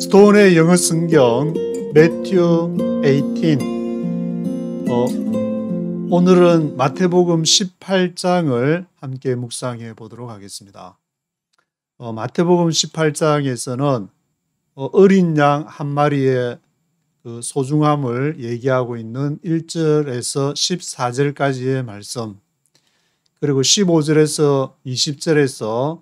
스톤의 영어 성경 매튜 18. 오늘은 마태복음 18장을 함께 묵상해 보도록 하겠습니다. 마태복음 18장에서는 어린 양 한 마리의 그 소중함을 얘기하고 있는 1절에서 14절까지의 말씀, 그리고 15절에서 20절에서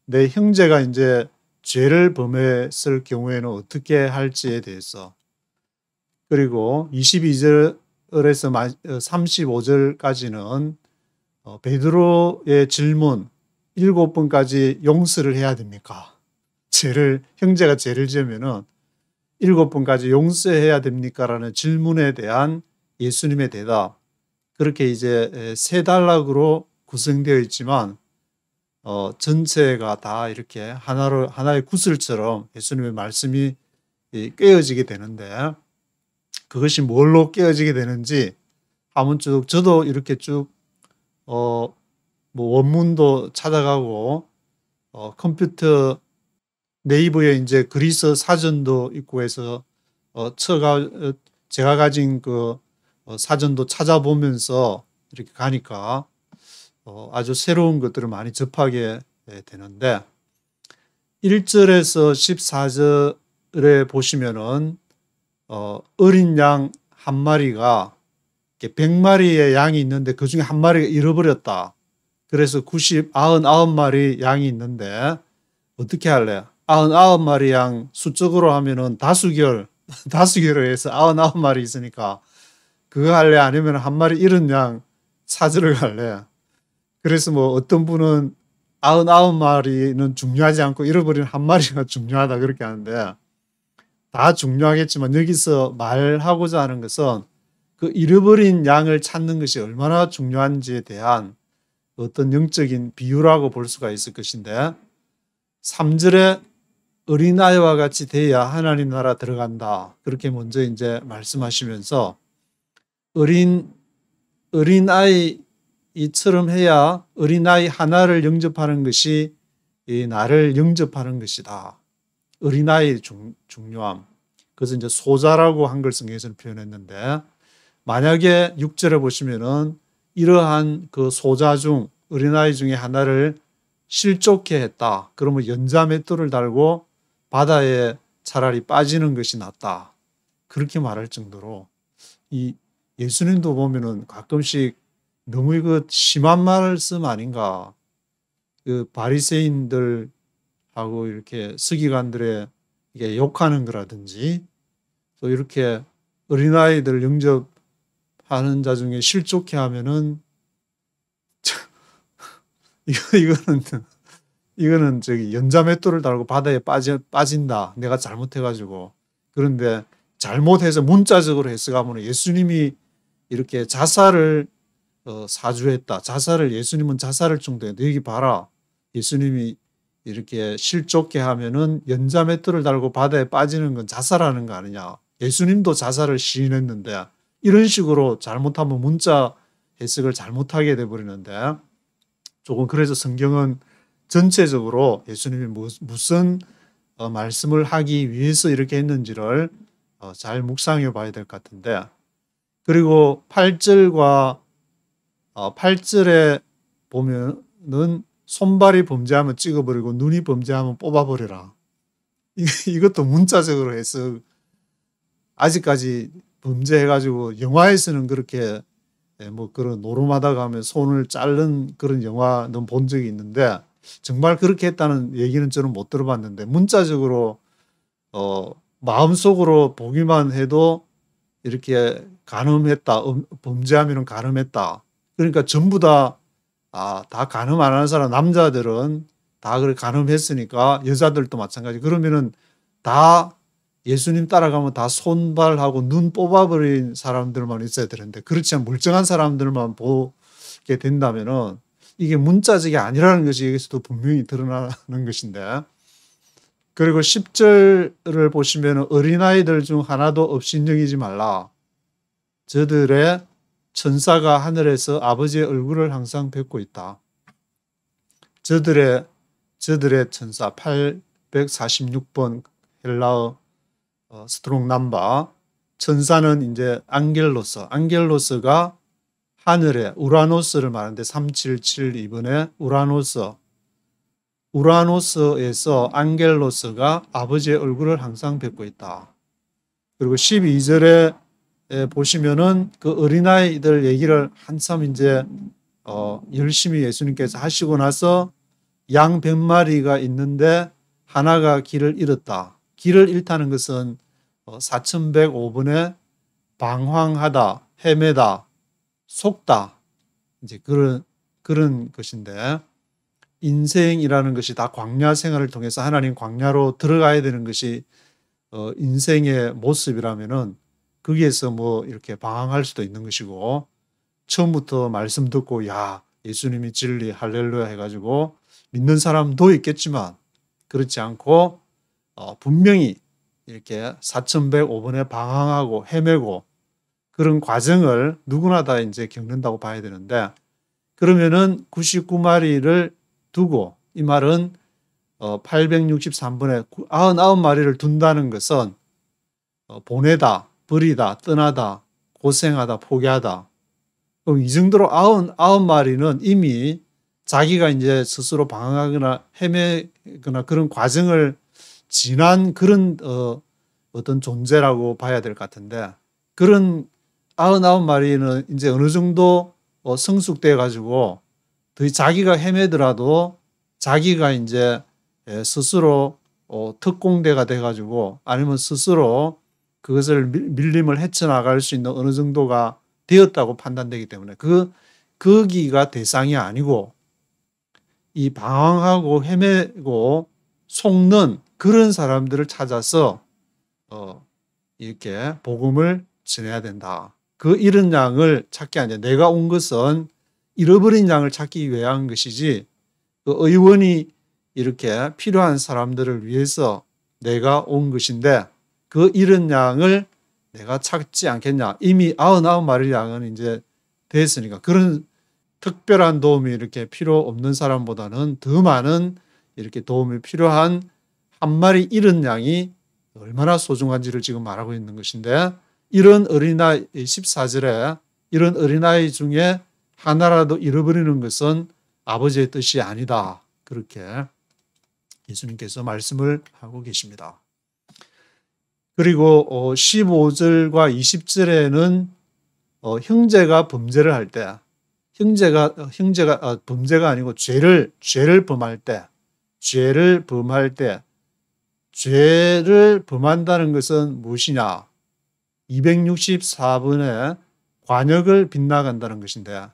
내 형제가 이제 죄를 범했을 경우에는 어떻게 할지에 대해서, 그리고 22절에서 35절까지는 베드로의 질문 7번까지 용서를 해야 됩니까? 형제가 죄를 지으면은 7번까지 용서해야 됩니까? 라는 질문에 대한 예수님의 대답. 그렇게 이제 세 단락으로 구성되어 있지만 전체가 다 이렇게 하나의 구슬처럼 예수님의 말씀이 꿰어지게 되는데, 그것이 뭘로 꿰어지게 되는지 한번 쭉 저도 이렇게 쭉 원문도 찾아가고 컴퓨터 네이버에 이제 그리스 사전도 있고 해서 제가 가진 그 사전도 찾아보면서 이렇게 가니까 아주 새로운 것들을 많이 접하게 되는데, 1절에서 14절에 보시면은 어린 양 한 마리가 100마리의 양이 있는데 그 중에 한 마리가 잃어버렸다. 그래서 99마리 양이 있는데 어떻게 할래? 99마리 양 수적으로 하면은 다수결을 해서 99마리 있으니까 그거 할래? 아니면 한 마리 잃은 양 찾으러 갈래? 그래서 어떤 분은 99마리는 중요하지 않고 잃어버린 한 마리가 중요하다 그렇게 하는데, 다 중요하겠지만 여기서 말하고자 하는 것은 그 잃어버린 양을 찾는 것이 얼마나 중요한지에 대한 어떤 영적인 비유라고 볼 수가 있을 것인데, 3절에 어린아이와 같이 돼야 하나님 나라 들어간다. 그렇게 먼저 이제 말씀하시면서 어린아이처럼 해야 어린아이 하나를 영접하는 것이 나를 영접하는 것이다. 어린아이의 중요함. 그래서 이제 소자라고 한글 성경에서는 표현했는데, 만약에 6절에 보시면은 이러한 그 소자 중 어린아이 중에 하나를 실족해 했다. 그러면 연자맷돌을 달고 바다에 차라리 빠지는 것이 낫다. 그렇게 말할 정도로 이 예수님도 보면은 가끔씩 너무 이거 심한 말씀 아닌가. 그 바리새인들하고 이렇게 서기관들의 이게 욕하는 거라든지, 또 이렇게 어린아이들 영접하는 자 중에 실족해 하면은 이거는 저기 연자맷돌을 달고 바다에 빠진다. 내가 잘못해가지고. 그런데 잘못해서 문자적으로 해석하면 예수님이 이렇게 자살을 사주했다. 예수님은 자살을 중도했다. 여기 봐라. 예수님이 이렇게 실족해 하면은 연자맷돌을 달고 바다에 빠지는 건 자살하는 거 아니냐. 예수님도 자살을 시인했는데 이런 식으로 잘못하면 문자 해석을 잘못하게 돼버리는데, 조금 그래서 성경은 전체적으로 예수님이 무슨 말씀을 하기 위해서 이렇게 했는지를 잘 묵상해 봐야 될 것 같은데, 그리고 8절에 보면은 손발이 범죄하면 찍어버리고 눈이 범죄하면 뽑아버려라. 이것도 문자적으로 해서 아직까지 범죄해가지고 영화에서는 그렇게 그런 노름하다가 하면 손을 자른 그런 영화는 본 적이 있는데, 정말 그렇게 했다는 얘기는 저는 못 들어봤는데, 문자적으로 마음속으로 보기만 해도 이렇게 간음했다, 범죄하면 간음했다. 그러니까 전부 다 간음 안 하는 사람, 남자들은 다 그렇게 간음했으니까 여자들도 마찬가지. 그러면은 다 예수님 따라가면 다 손발하고 눈 뽑아버린 사람들만 있어야 되는데, 그렇지 않은 멀쩡한 사람들만 보게 된다면은 이게 문자적이 아니라는 것이 여기서도 분명히 드러나는 것인데, 그리고 10절을 보시면 어린아이들 중 하나도 업신여기지 말라. 저들의 천사가 하늘에서 아버지의 얼굴을 항상 뵙고 있다. 저들의 천사 846번 헬라어 스트롱 넘버. 천사는 이제 안겔로스가 하늘에 우라노스를 말하는데 3772번에 우라노스에서 안겔로스가 아버지의 얼굴을 항상 뵙고 있다. 그리고 12절에 보시면은 그 어린아이들 얘기를 한참 이제 열심히 예수님께서 하시고 나서 양 100마리가 있는데 하나가 길을 잃었다. 길을 잃다는 것은 4105번에 방황하다, 헤매다, 속다, 이제 그런 것인데, 인생이라는 것이 다 광야 생활을 통해서 하나님 광야로 들어가야 되는 것이 인생의 모습이라면은 거기에서 뭐 이렇게 방황할 수도 있는 것이고, 처음부터 말씀 듣고 야 예수님이 진리 할렐루야 해가지고 믿는 사람도 있겠지만 그렇지 않고 분명히 이렇게 4105번에 방황하고 헤매고 그런 과정을 누구나 다 이제 겪는다고 봐야 되는데, 그러면은 99마리를 두고, 이 말은 863번에 99마리를 둔다는 것은 보내다, 버리다, 떠나다, 고생하다, 포기하다. 그럼 이 정도로 99마리는 이미 자기가 이제 스스로 방황하거나 헤매거나 그런 과정을 지난 그런 어떤 존재라고 봐야 될 것 같은데, 그런 99마리는 이제 어느 정도 성숙돼 가지고 더 자기가 헤매더라도 자기가 이제 스스로 특공대가 돼 가지고 아니면 스스로 그것을 밀림을 헤쳐나갈 수 있는 어느 정도가 되었다고 판단되기 때문에 거기가 대상이 아니고 이 방황하고 헤매고 속는 그런 사람들을 찾아서 이렇게 복음을 전해야 된다. 그 잃은 양을 찾기 아니라, 내가 온 것은 잃어버린 양을 찾기 위한 것이지 그 의원이 이렇게 필요한 사람들을 위해서 내가 온 것인데, 그 잃은 양을 내가 찾지 않겠냐. 이미 99마리 양은 이제 됐으니까 그런 특별한 도움이 이렇게 필요 없는 사람보다는 더 많은 이렇게 도움이 필요한 한 마리 잃은 양이 얼마나 소중한지를 지금 말하고 있는 것인데, 이런 어린아이 14절에 이런 어린아이 중에 하나라도 잃어버리는 것은 아버지의 뜻이 아니다. 그렇게 예수님께서 말씀을 하고 계십니다. 그리고 15절과 20절에는 형제가 범죄를 할 때, 형제가 범죄가 아니고 죄를 범할 때, 죄를 범한다는 것은 무엇이냐? 264번에 관역을 빗나간다는 것인데,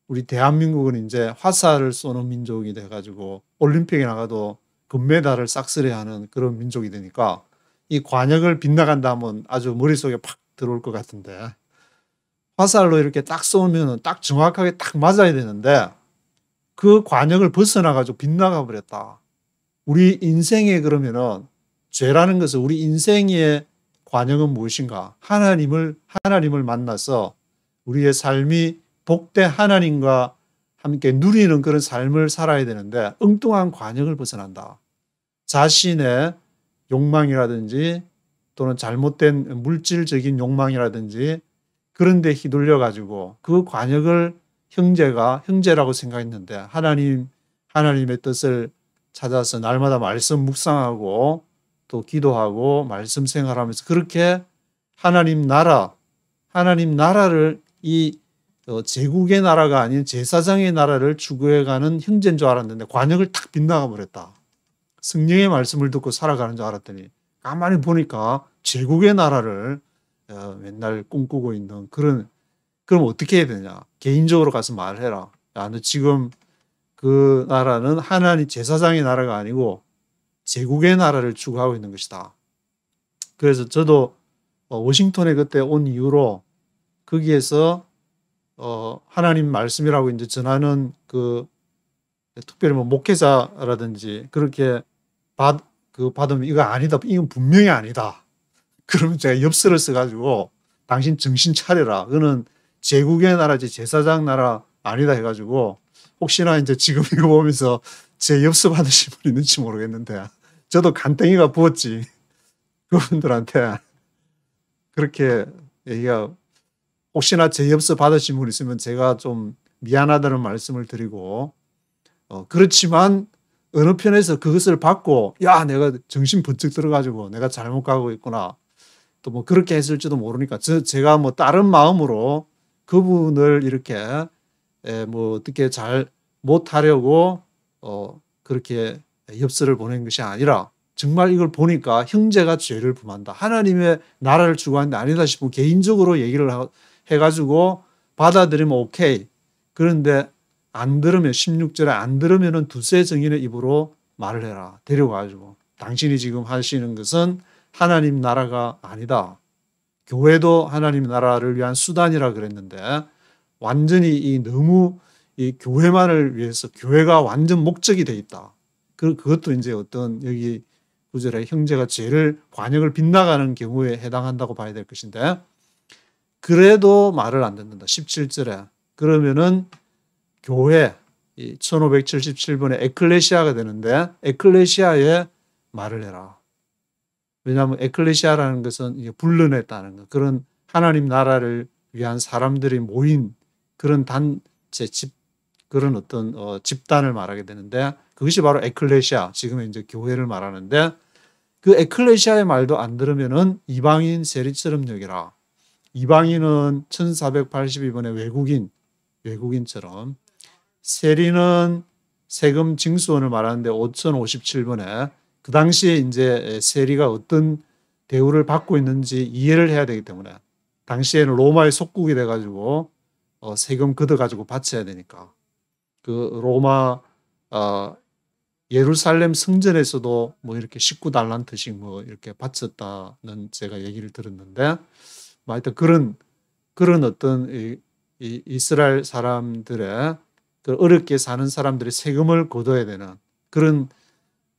우리 대한민국은 이제 화살을 쏘는 민족이 돼가지고 올림픽에 나가도 금메달을 싹쓸이하는 그런 민족이 되니까 이 관역을 빗나간다 하면 아주 머릿속에 팍 들어올 것 같은데, 화살로 이렇게 딱 쏘면 딱 정확하게 딱 맞아야 되는데 그 관역을 벗어나가지고 빗나가 버렸다. 우리 인생에 그러면은 죄라는 것은 우리 인생의 관역은 무엇인가? 하나님을 만나서 우리의 삶이 복된 하나님과 함께 누리는 그런 삶을 살아야 되는데 엉뚱한 관역을 벗어난다. 자신의 욕망이라든지 또는 잘못된 물질적인 욕망이라든지 그런 데 휘둘려 가지고 그 관역을 형제라고 생각했는데, 하나님의 뜻을 찾아서 날마다 말씀 묵상하고 또 기도하고 말씀 생활하면서 그렇게 하나님 나라를 이 제국의 나라가 아닌 제사장의 나라를 추구해가는 형제인 줄 알았는데 관역을 탁 빗나가 버렸다. 성령의 말씀을 듣고 살아가는 줄 알았더니 가만히 보니까 제국의 나라를 맨날 꿈꾸고 있는 그럼 어떻게 해야 되냐? 개인적으로 가서 말해라. 야, 너 지금 그 나라는 하나님 제사장의 나라가 아니고 제국의 나라를 추구하고 있는 것이다. 그래서 저도 워싱턴에 그때 온 이후로 거기에서 하나님 말씀이라고 이제 전하는 특별히 뭐 목회자라든지 그렇게 받으면 이거 아니다. 이건 분명히 아니다. 그러면 제가 엽서를 써가지고 당신 정신 차려라. 그거는 제국의 나라지 제사장 나라 아니다 해가지고 혹시나 이제 지금 이거 보면서 제 엽서 받으신 분 있는지 모르겠는데 저도 간땡이가 부었지. 그분들한테 그렇게 얘기가, 혹시나 제 엽서 받으신 분 있으면 제가 좀 미안하다는 말씀을 드리고, 그렇지만 어느 편에서 그것을 받고 야 내가 정신 번쩍 들어가지고 내가 잘못 가고 있구나, 또 뭐 그렇게 했을지도 모르니까 제가 뭐 다른 마음으로 그분을 이렇게 뭐 어떻게 잘 못하려고 그렇게 엽서를 보낸 것이 아니라, 정말 이걸 보니까 형제가 죄를 범한다, 하나님의 나라를 추구하는데 아니다 싶으면 개인적으로 얘기를 해가지고 받아들이면 오케이. 그런데 안 들으면, 16절에 안 들으면은 두세 증인의 입으로 말을 해라. 데려가지고 당신이 지금 하시는 것은 하나님 나라가 아니다. 교회도 하나님 나라를 위한 수단이라 그랬는데 완전히 너무 이 교회만을 위해서, 교회가 완전 목적이 돼 있다. 그것도 이제 어떤 여기 구절에 형제가 죄를, 관역을 빗나가는 경우에 해당한다고 봐야 될 것인데, 그래도 말을 안 듣는다. 17절에 그러면은 교회, 1577번에 에클레시아가 되는데 에클레시아에 말을 해라. 왜냐하면 에클레시아라는 것은 불러냈다는 것, 그런 하나님 나라를 위한 사람들이 모인 그런 단체, 그런 어떤 집단을 말하게 되는데, 그것이 바로 에클레시아, 지금의 이제 교회를 말하는데, 그 에클레시아의 말도 안 들으면은 이방인 세리처럼 여기라. 이방인은 1482번에 외국인처럼, 세리는 세금 징수원을 말하는데 5057번에 그 당시에 이제 세리가 어떤 대우를 받고 있는지 이해를 해야 되기 때문에, 당시에는 로마의 속국이 돼가지고 세금 걷어가지고 바쳐야 되니까, 그 로마 예루살렘 성전에서도 뭐 이렇게 19달란트씩 뭐 이렇게 바쳤다는 제가 얘기를 들었는데, 뭐 하여튼 그런 어떤 이스라엘 사람들의 그 어렵게 사는 사람들이 세금을 거둬야 되는 그런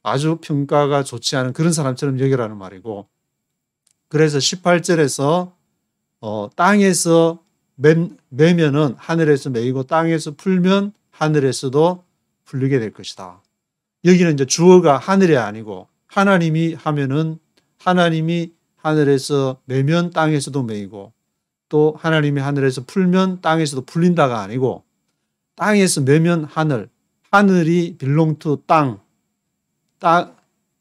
아주 평가가 좋지 않은 그런 사람처럼 여기라는 말이고, 그래서 18절에서 땅에서 매면은 하늘에서 매이고 땅에서 풀면 하늘에서도 풀리게 될 것이다. 여기는 이제 주어가 하늘이 아니고, 하나님이 하면은 하나님이 하늘에서 매면 땅에서도 매이고, 또 하나님이 하늘에서 풀면 땅에서도 풀린다가 아니고, 땅에서 매면 하늘이 belong to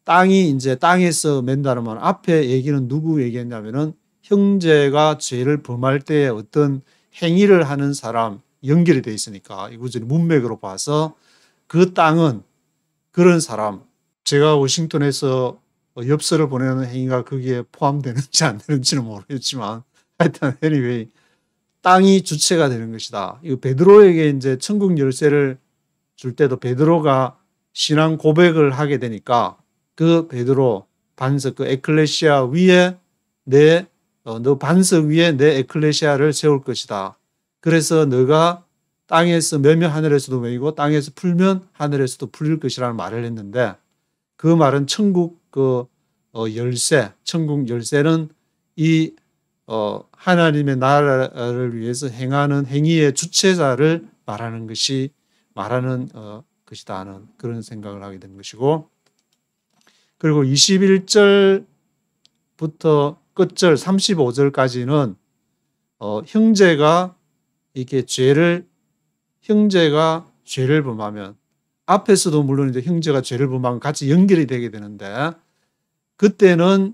땅이 이제 땅에서 맨다는 말, 앞에 얘기는 누구 얘기했냐면은 형제가 죄를 범할 때 어떤 행위를 하는 사람 연결이 돼 있으니까, 이 구절이 문맥으로 봐서 그 땅은 그런 사람, 제가 워싱턴에서 엽서를 보내는 행위가 거기에 포함되는지 안 되는지는 모르겠지만 하여튼 anyway 땅이 주체가 되는 것이다. 이 베드로에게 이제 천국 열쇠를 줄 때도 베드로가 신앙 고백을 하게 되니까 그 베드로 반석, 그 에클레시아 위에 너 반석 위에 내 에클레시아를 세울 것이다. 그래서 너가 땅에서 매면 하늘에서도 매이고 땅에서 풀면 하늘에서도 풀릴 것이라는 말을 했는데, 그 말은 천국 열쇠, 천국 열쇠는 이 하나님의 나라를 위해서 행하는 행위의 주체자를 말하는 것이다 하는 그런 생각을 하게 된 것이고, 그리고 21절부터 끝절 35절까지는 형제가 죄를 범하면, 앞에서도 물론 이제 형제가 죄를 범하면 같이 연결이 되게 되는데, 그때는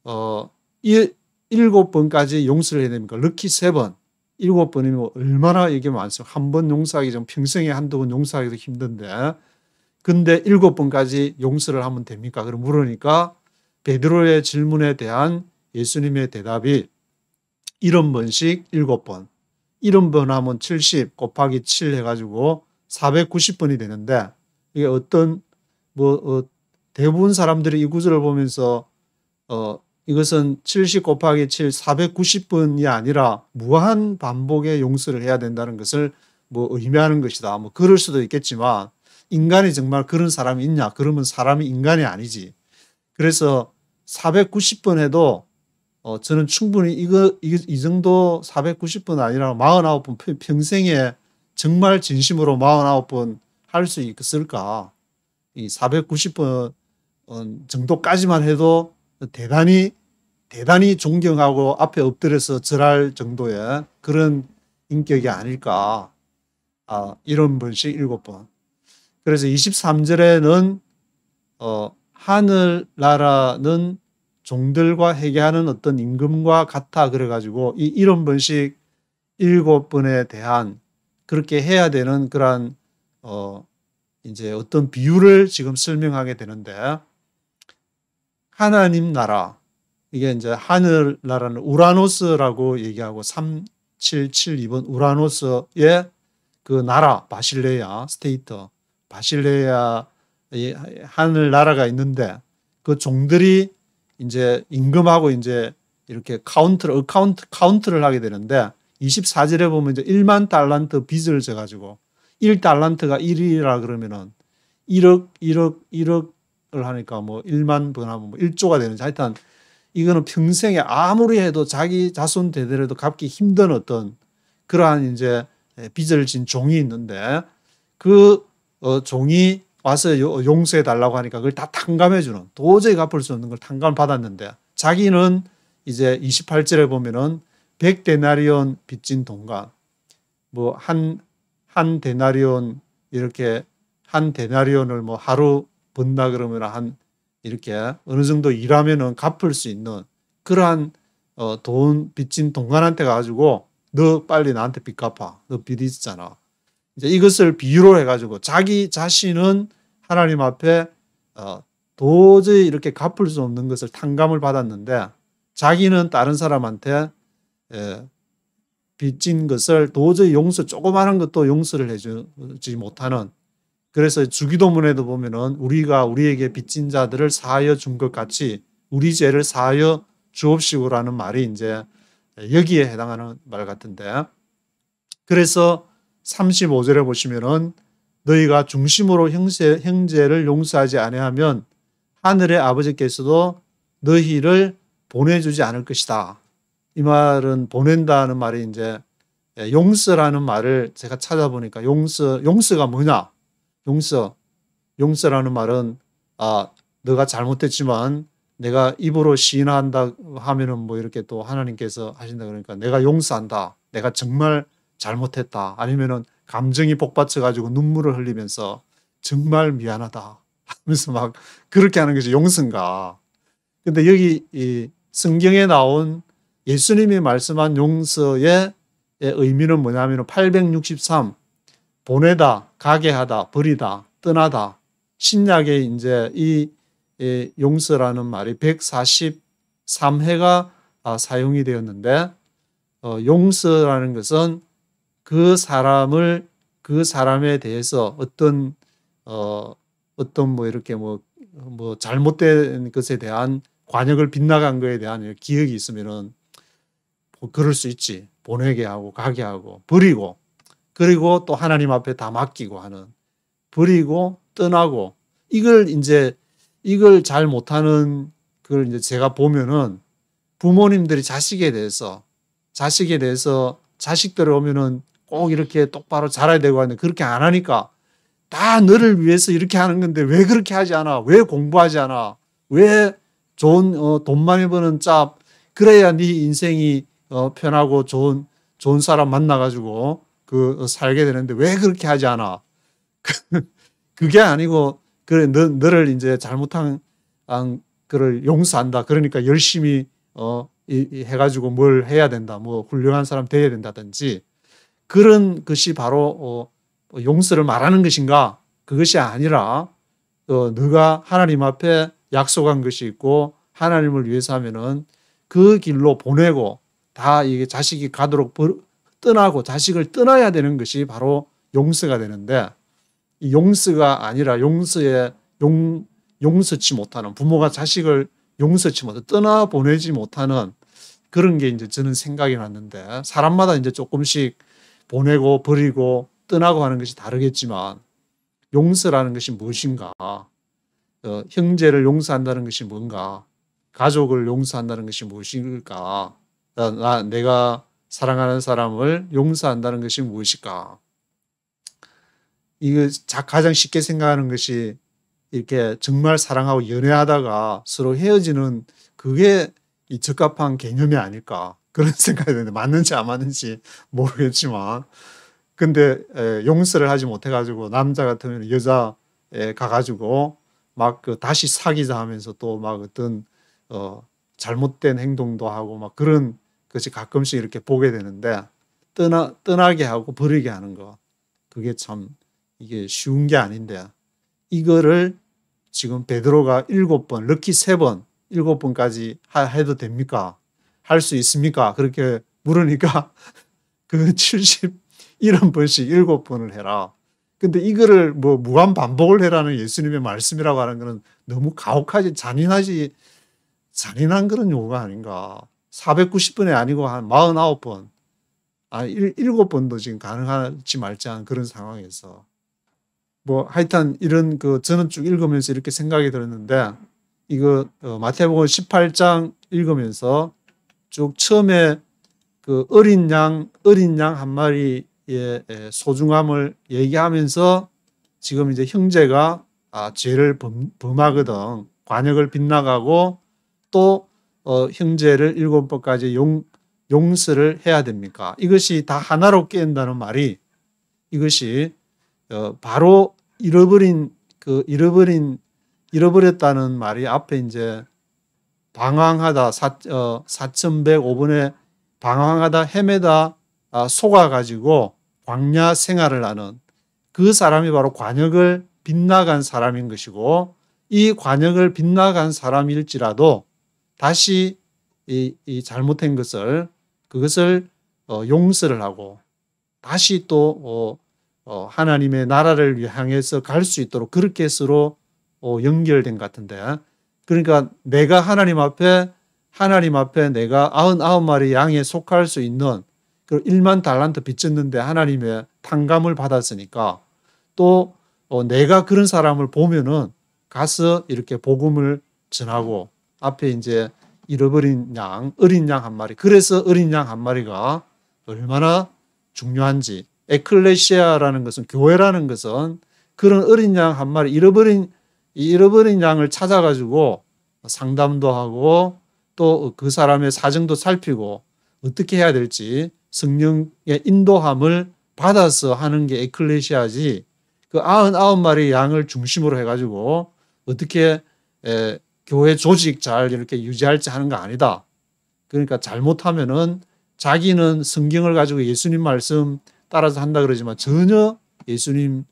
7번까지 용서를 해야 됩니까? 럭키 3번. 7번이면 얼마나 이게 많습니까? 한 번 용서하기 전 평생에 한두 번 용서하기도 힘든데, 근데 7번까지 용서를 하면 됩니까? 그럼 물으니까 베드로의 질문에 대한 예수님의 대답이 70번씩 7번. 70번 하면 70 곱하기 7 해가지고 490번이 되는데, 이게 대부분 사람들이 이 구절을 보면서 이것은 70 곱하기 7 490번이 아니라 무한 반복의 용서를 해야 된다는 것을 의미하는 것이다. 그럴 수도 있겠지만, 인간이 정말 그런 사람이 있냐? 그러면 사람이 인간이 아니지. 그래서 490번 해도 저는 충분히 이 정도 490번 아니라 49번, 평생에 정말 진심으로 49번 할 수 있을까? 이 490번 정도까지만 해도 대단히 존경하고 앞에 엎드려서 절할 정도의 그런 인격이 아닐까. 이런 번씩 7번. 그래서 23절에는 하늘나라는 종들과 회개하는 어떤 임금과 같아 그래가지고 이런 번씩 7번에 대한 그렇게 해야 되는 그러한 이제 어떤 비유를 지금 설명하게 되는데, 하나님 나라, 이게 이제 하늘나라는 우라노스라고 얘기하고 3772번 우라노스의 그 나라 바실레아 스테이트, 바실레아 하늘나라가 있는데 그 종들이 이제 임금하고 이제 이렇게 카운트를 하게 되는데, 24절에 보면 이제 1만 달란트 빚을 져가지고 1달란트가 1이라 그러면은 1억을 하니까 뭐 1만 번 하면 뭐 1조가 되는지, 하여튼 이거는 평생에 아무리 해도 자기 자손 대대로도 갚기 힘든 어떤 그러한 이제 빚을 진 종이 있는데, 그 종이 와서 용서해 달라고 하니까 그걸 다 탕감해 주는, 도저히 갚을 수 없는 걸 탕감을 받았는데, 자기는 이제 28절에 보면은 100데나리온 빚진 동간, 뭐 한 데나리온, 이렇게 한 데나리온을 뭐 하루 번다 그러면 한 이렇게 어느 정도 일하면은 갚을 수 있는 그러한 돈 빚진 동간한테 가가지고 너 빨리 나한테 빚 갚아, 너 빚 있잖아. 이제 이것을 비유로 해가지고 자기 자신은 하나님 앞에 도저히 이렇게 갚을 수 없는 것을 탕감을 받았는데, 자기는 다른 사람한테 빚진 것을 도저히 조그마한 것도 용서를 해주지 못하는, 그래서 주기도문에도 보면은 우리가 우리에게 빚진 자들을 사하여 준 것 같이 우리 죄를 사하여 주옵시고라는 말이 이제 여기에 해당하는 말 같은데, 그래서 35절에 보시면은 너희가 중심으로 형제를 용서하지 아니하면 하늘의 아버지께서도 너희를 보내주지 않을 것이다. 이 말은 보낸다는 말이 이제 용서라는 말을 제가 찾아보니까 용서가 뭐냐? 용서라는 말은 너가 잘못했지만 내가 입으로 시인한다 하면은 뭐 이렇게 또 하나님께서 하신다 그러니까 내가 용서한다. 내가 정말 잘못했다. 아니면은 감정이 복받쳐 가지고 눈물을 흘리면서 정말 미안하다 하면서 막 그렇게 하는 것이 용서인가? 근데 여기 이 성경에 나온 예수님이 말씀한 용서의 의미는 뭐냐면 863 보내다, 가게 하다, 버리다, 떠나다. 신약에 이제 이 용서라는 말이 143회가 사용이 되었는데, 용서라는 것은 그 사람에 대해서 어떤 뭐 이렇게 뭐 잘못된 것에 대한 관역을 빗나간 것에 대한 기억이 있으면은 그럴 수 있지. 보내게 하고 가게 하고 버리고, 그리고 또 하나님 앞에 다 맡기고 하는, 버리고 떠나고, 이걸 잘 못하는 걸 이제 제가 보면은 부모님들이 자식에 대해서 자식들 오면은 꼭 이렇게 똑바로 잘해야 되고 하는데 그렇게 안 하니까 다 너를 위해서 이렇게 하는 건데 왜 그렇게 하지 않아? 왜 공부하지 않아? 왜 좋은 돈 많이 버는 짭, 그래야 네 인생이 편하고 좋은 사람 만나가지고 살게 되는데 왜 그렇게 하지 않아? 그게 아니고, 그래, 너를 이제 잘못한 그를 용서한다. 그러니까 열심히 해가지고 뭘 해야 된다. 뭐 훌륭한 사람 되어야 된다든지, 그런 것이 바로 용서를 말하는 것인가? 그것이 아니라 너가 하나님 앞에 약속한 것이 있고 하나님을 위해서 하면은 그 길로 보내고 다 이게 자식이 가도록 떠나고 자식을 떠나야 되는 것이 바로 용서가 되는데, 이 용서가 아니라 용서치 못하는, 부모가 자식을 용서치 못하는, 떠나보내지 못하는 그런 게 이제 저는 생각이 났는데, 사람마다 이제 조금씩 보내고 버리고 떠나고 하는 것이 다르겠지만 용서라는 것이 무엇인가? 형제를 용서한다는 것이 뭔가? 가족을 용서한다는 것이 무엇일까? 내가 사랑하는 사람을 용서한다는 것이 무엇일까? 이거 가장 쉽게 생각하는 것이 이렇게 정말 사랑하고 연애하다가 서로 헤어지는 그게 이 적합한 개념이 아닐까 그런 생각이 드는데 맞는지 안 맞는지 모르겠지만 근데 용서를 하지 못해가지고 남자 같으면 여자에 가가지고 막 그 다시 사귀자 하면서 또 막 어떤 잘못된 행동도 하고 막 그런 것이 가끔씩 이렇게 보게 되는데 떠나게 하고 버리게 하는 거 그게 참 이게 쉬운 게 아닌데 이거를 지금 베드로가 7번, 럭키 3번, 7번까지 해도 됩니까? 할 수 있습니까? 그렇게 물으니까 그 71번씩 7번을 해라. 근데 이거를 뭐 무한 반복을 해라는 예수님의 말씀이라고 하는 것은 너무 가혹하지 잔인한 그런 요구가 아닌가. 490번이 아니고 한 49번, 7번도 지금 가능할지 말지 하는 그런 상황에서 뭐 하여튼 이런 저는 쭉 읽으면서 이렇게 생각이 들었는데 이거 마태복음 18장 읽으면서 쭉 처음에 그 어린 양 한 마리의 소중함을 얘기하면서 지금 이제 형제가 죄를 범하거든 관역을 빗나가고 또 형제를 7번까지 용서를 해야 됩니까? 이것이 다 하나로 깨인다는 말이 이것이 바로 잃어버렸다는 말이 앞에 이제 방황하다 4105번에 방황하다 헤매다 속아가지고 광야 생활을 하는 그 사람이 바로 관역을 빗나간 사람인 것이고 이 관역을 빗나간 사람일지라도 다시 이 잘못한 그것을 용서를 하고 다시 또 하나님의 나라를 향해서 갈 수 있도록 그렇게 서로 연결된 것 같은데 그러니까 내가 하나님 앞에 내가 99마리 양에 속할 수 있는 그 1만 달란트 빚졌는데 하나님의 탕감을 받았으니까 또 내가 그런 사람을 보면은 가서 이렇게 복음을 전하고 앞에 이제 잃어버린 어린 양 한 마리 그래서 어린 양 한 마리가 얼마나 중요한지 에클레시아라는 것은 교회라는 것은 그런 어린 양 한 마리 잃어버린 양을 찾아가지고 상담도 하고 또 그 사람의 사정도 살피고 어떻게 해야 될지 성령의 인도함을 받아서 하는 게 에클레시아지 그 99마리 양을 중심으로 해가지고 어떻게 교회 조직 잘 이렇게 유지할지 하는 거 아니다. 그러니까 잘못하면은 자기는 성경을 가지고 예수님 말씀 따라서 한다 그러지만 전혀 예수님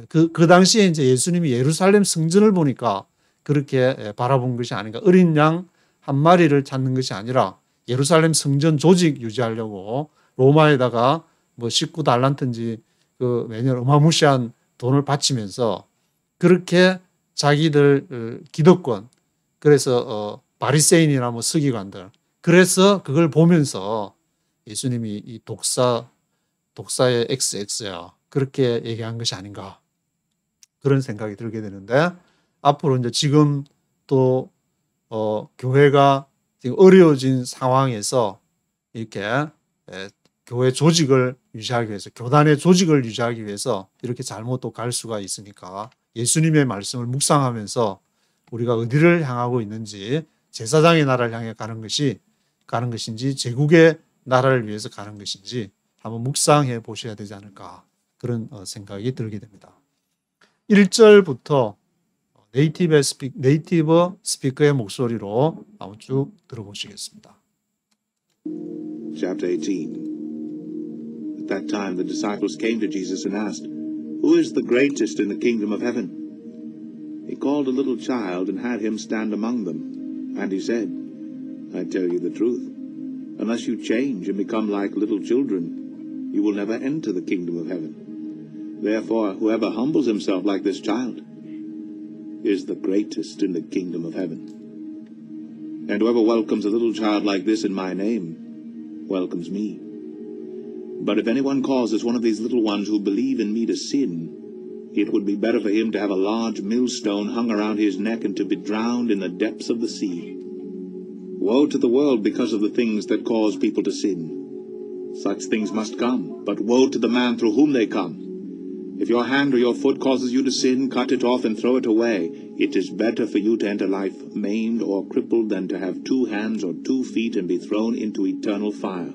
그 당시에 이제 예수님이 예루살렘 성전을 보니까 그렇게 바라본 것이 아닌가. 어린 양 한 마리를 찾는 것이 아니라 예루살렘 성전 조직 유지하려고 로마에다가 뭐 19달란트인지 그 매년 어마무시한 돈을 바치면서 그렇게 자기들 기득권 그래서 바리새인이나 뭐 서기관들 그래서 그걸 보면서 예수님이 이 독사의 XX야 그렇게 얘기한 것이 아닌가 그런 생각이 들게 되는데 앞으로 이제 지금 또 교회가 지금 어려워진 상황에서 이렇게 교회 조직을 유지하기 위해서 교단의 조직을 유지하기 위해서 이렇게 잘못도 갈 수가 있으니까 예수님의 말씀을 묵상하면서 우리가 어디를 향하고 있는지 제사장의 나라를 향해 가는 것인지 제국의 나라를 위해서 가는 것인지 한번 묵상해 보셔야 되지 않을까 그런 생각이 들게 됩니다. 1절부터 네이티브 스피커의 목소리로 한번 쭉 들어보시겠습니다. Chapter 18. At that time the disciples came to Jesus and asked, "Who is the greatest in the kingdom of heaven?" He called a little child and had him stand among them. And he said, "I tell you the truth, unless you change and become like little children, you will never enter the kingdom of heaven. Therefore, whoever humbles himself like this child is the greatest in the kingdom of heaven. And whoever welcomes a little child like this in my name welcomes me. But if anyone causes one of these little ones who believe in me to sin, it would be better for him to have a large millstone hung around his neck and to be drowned in the depths of the sea. Woe to the world because of the things that cause people to sin. Such things must come, but woe to the man through whom they come. If your hand or your foot causes you to sin, cut it off and throw it away. It is better for you to enter life maimed or crippled than to have 2 hands or 2 feet and be thrown into eternal fire.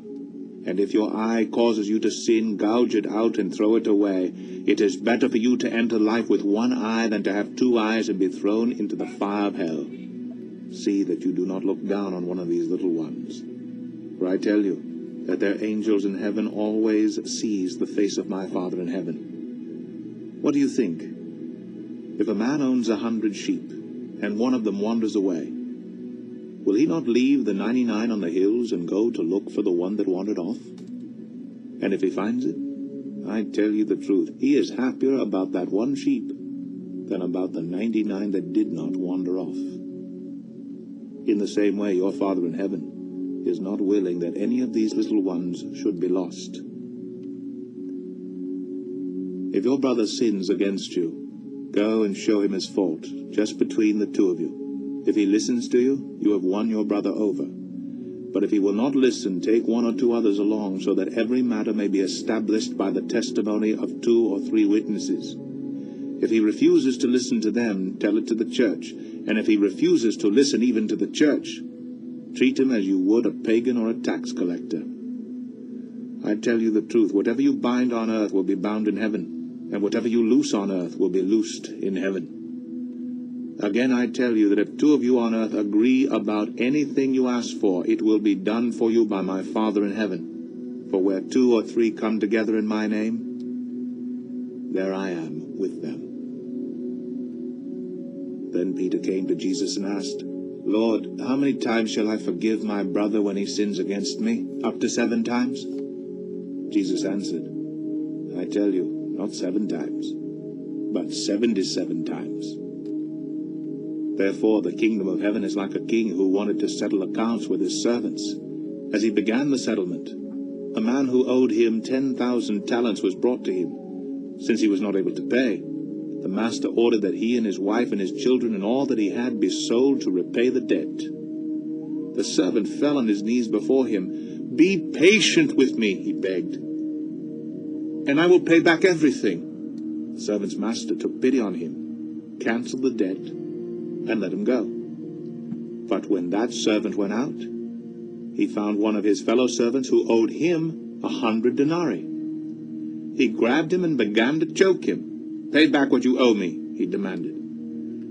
And if your eye causes you to sin, gouge it out and throw it away. It is better for you to enter life with 1 eye than to have 2 eyes and be thrown into the fire of hell. See that you do not look down on one of these little ones. For I tell you that their angels in heaven always sees the face of my Father in heaven. What do you think? If a man owns 100 sheep, and one of them wanders away, will he not leave the 99 on the hills and go to look for the one that wandered off? And if he finds it, I tell you the truth, he is happier about that one sheep than about the 99 that did not wander off. In the same way, your Father in heaven is not willing that any of these little ones should be lost. If your brother sins against you, go and show him his fault, just between the 2 of you. If he listens to you, you have won your brother over. But if he will not listen, take 1 or 2 others along, so that every matter may be established by the testimony of 2 or 3 witnesses. If he refuses to listen to them, tell it to the church. And if he refuses to listen even to the church, treat him as you would a pagan or a tax collector. I tell you the truth, whatever you bind on earth will be bound in heaven, and whatever you loose on earth will be loosed in heaven. Again I tell you that if 2 of you on earth agree about anything you ask for, it will be done for you by my Father in heaven. For where 2 or 3 come together in my name, there I am with them. Then Peter came to Jesus and asked, Lord, how many times shall I forgive my brother when he sins against me? Up to 7 times? Jesus answered, I tell you, not 7 times, but 77 times. Therefore the kingdom of heaven is like a king who wanted to settle accounts with his servants. As he began the settlement, a man who owed him 10,000 talents was brought to him. Since he was not able to pay, the master ordered that he and his wife and his children and all that he had be sold to repay the debt. The servant fell on his knees before him. Be patient with me, he begged, and I will pay back everything. The servant's master took pity on him, canceled the debt, and let him go. But when that servant went out, he found one of his fellow servants who owed him 100 denarii. He grabbed him and began to choke him. Pay back what you owe me, he demanded.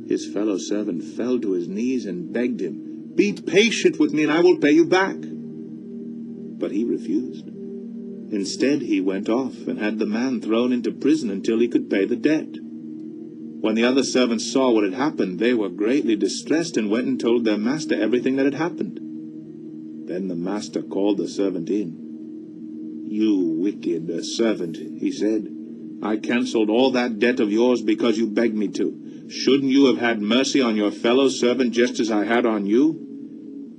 His fellow servant fell to his knees and begged him, Be patient with me and I will pay you back. But he refused. Instead, he went off and had the man thrown into prison until he could pay the debt. When the other servants saw what had happened, they were greatly distressed and went and told their master everything that had happened. Then the master called the servant in. You wicked servant, he said, I canceled all that debt of yours because you begged me to. Shouldn't you have had mercy on your fellow servant just as I had on you?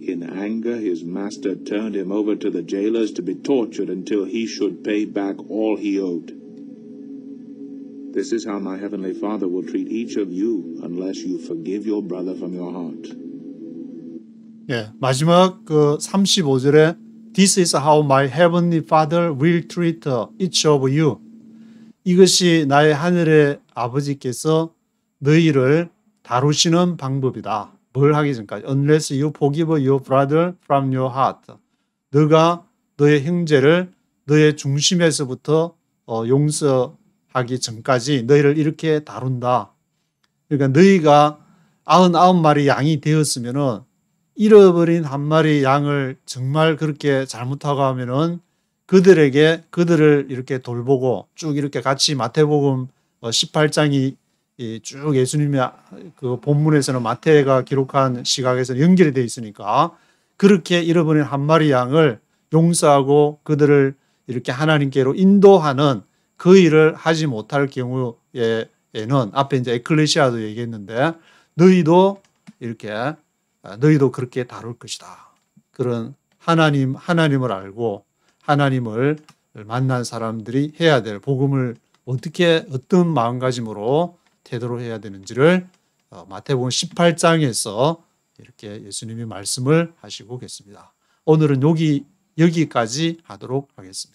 In anger, his master turned him over to the jailers to be tortured until he should pay back all he owed. This is how my heavenly Father will treat each of you unless you forgive your brother from your heart. 예, 마지막 그 35절에 This is how my heavenly Father will treat each of you. 이것이 나의 하늘의 아버지께서 너희를 다루시는 방법이다. 뭘 하기 전까지. Unless you forgive your brother from your heart. 너가 너의 형제를 너의 중심에서부터 용서하기 전까지 너희를 이렇게 다룬다. 그러니까 너희가 99마리 양이 되었으면은 잃어버린 한 마리 양을 정말 그렇게 잘못하고 하면은 그들을 이렇게 돌보고 쭉 이렇게 같이 마태복음 18장이 쭉 예수님의 그 본문에서는 마태가 기록한 시각에서 연결이 되어 있으니까 그렇게 잃어버린 한 마리 양을 용서하고 그들을 이렇게 하나님께로 인도하는 그 일을 하지 못할 경우에는 앞에 이제 에클레시아도 얘기했는데 너희도 그렇게 다룰 것이다. 그런 하나님을 알고 하나님을 만난 사람들이 해야 될 복음을 어떤 마음가짐으로 태도로 해야 되는지를 마태복음 18장에서 이렇게 예수님이 말씀을 하시고 계십니다. 오늘은 여기까지 하도록 하겠습니다.